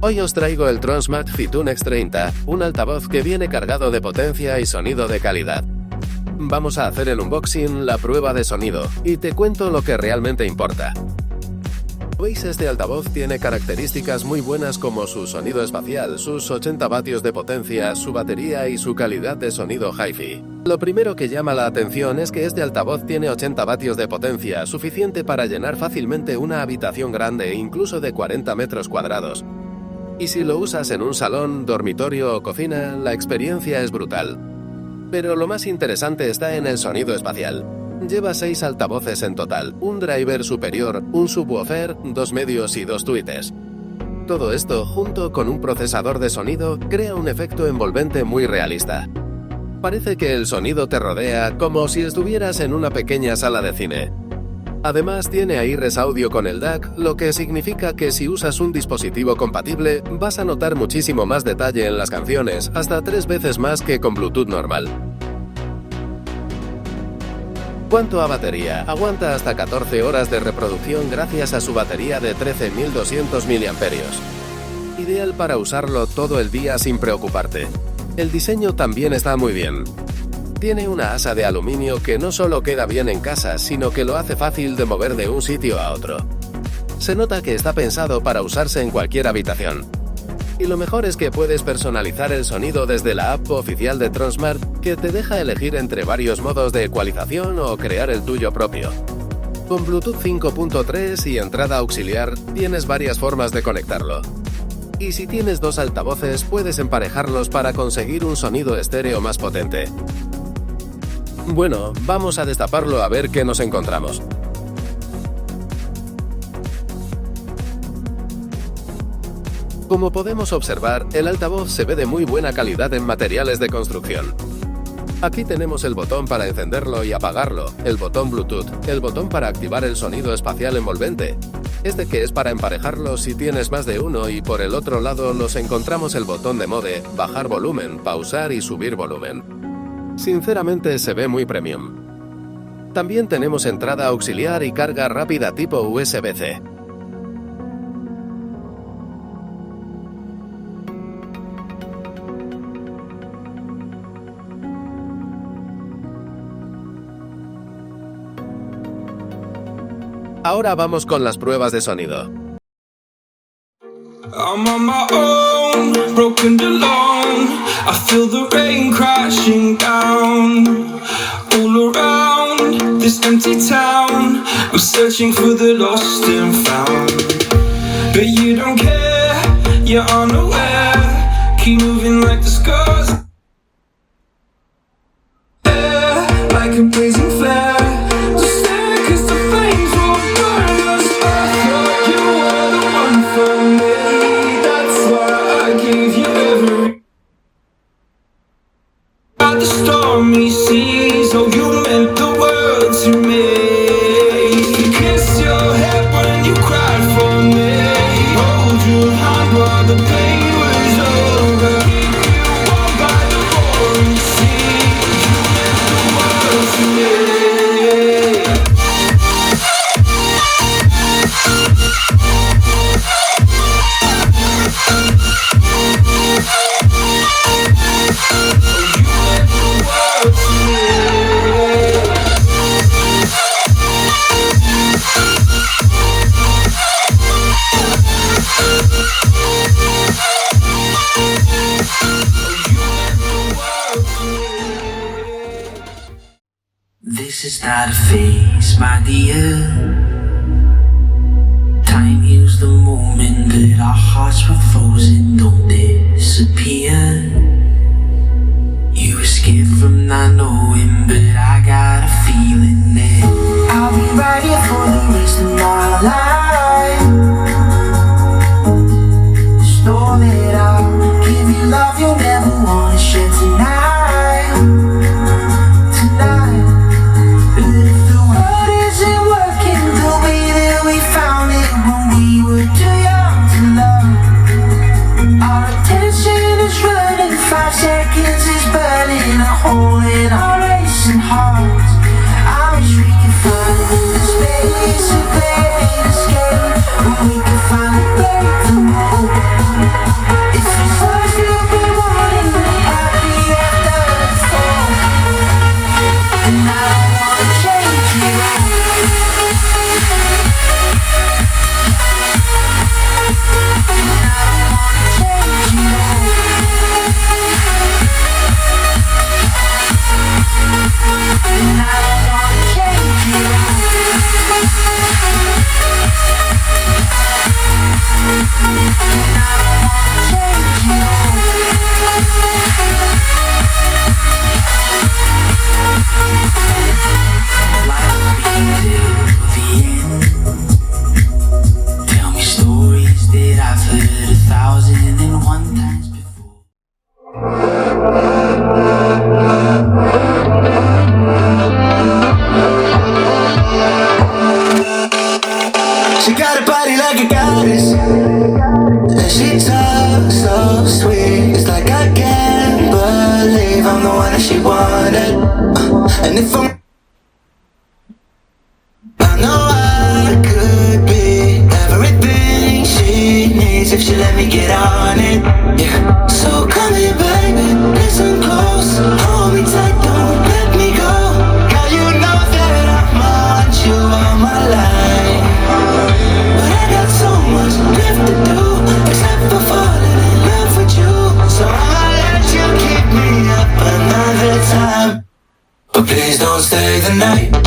Hoy os traigo el Tronsmag Fitun X30, un altavoz que viene cargado de potencia y sonido de calidad. Vamos a hacer el unboxing, la prueba de sonido, y te cuento lo que realmente importa. ¿Veis? Este altavoz tiene características muy buenas como su sonido espacial, sus 80 vatios de potencia, su batería y su calidad de sonido hi-fi. Lo primero que llama la atención es que este altavoz tiene 80 vatios de potencia, suficiente para llenar fácilmente una habitación grande, incluso de 40 metros cuadrados. Y si lo usas en un salón, dormitorio o cocina, la experiencia es brutal. Pero lo más interesante está en el sonido espacial. Lleva 6 altavoces en total, un driver superior, un subwoofer, 2 medios y 2 tweeters. Todo esto, junto con un procesador de sonido, crea un efecto envolvente muy realista. Parece que el sonido te rodea como si estuvieras en una pequeña sala de cine. Además tiene AirRes audio con el DAC, lo que significa que si usas un dispositivo compatible, vas a notar muchísimo más detalle en las canciones, hasta 3 veces más que con Bluetooth normal. ¿Cuánto a batería? Aguanta hasta 14 horas de reproducción gracias a su batería de 13.200 mAh. Ideal para usarlo todo el día sin preocuparte. El diseño también está muy bien. Tiene una asa de aluminio que no solo queda bien en casa, sino que lo hace fácil de mover de un sitio a otro. Se nota que está pensado para usarse en cualquier habitación. Y lo mejor es que puedes personalizar el sonido desde la app oficial de Tronsmag, que te deja elegir entre varios modos de ecualización o crear el tuyo propio. Con Bluetooth 5.3 y entrada auxiliar, tienes varias formas de conectarlo. Y si tienes 2 altavoces, puedes emparejarlos para conseguir un sonido estéreo más potente. Bueno, vamos a destaparlo a ver qué nos encontramos. Como podemos observar, el altavoz se ve de muy buena calidad en materiales de construcción. Aquí tenemos el botón para encenderlo y apagarlo, el botón Bluetooth, el botón para activar el sonido espacial envolvente, este que es para emparejarlo si tienes más de uno, y por el otro lado nos encontramos el botón de mode, bajar volumen, pausar y subir volumen. Sinceramente se ve muy premium. También tenemos entrada auxiliar y carga rápida tipo USB-C. Ahora vamos con las pruebas de sonido. I'm on my own, broken and alone. I feel the rain crashing down all around this empty town. I'm searching for the lost and found, but you don't care, you're unaware. Keep moving like the scars, like a blazing flare. Just stare 'cause the flames will burn us. I thought you were the one for me. At the stormy seas, oh, you meant the world to me. You kissed your head when you cried for me. Hold your hand while the pain was over. Keep you warm by the roaring sea. You meant the world to me. This is not a phase, my dear. Time heals the moment that our hearts were frozen. Don't disappear. You were scared from not knowing, but I got a feeling that I'll be right here for the rest of my life. The storm that I'll give you love you'll never want to share tonight. Hole in our racing hearts. I wish we could find the space, a great escape, where we could find a break the mold. days if she let me get on it. Yeah. So come here, baby, listen close. Hold me tight, don't let me go. Now you know that I want you all my life, but I got so much left to do, except for falling in love with you. So I'll let you keep me up another time, but please don't stay the night.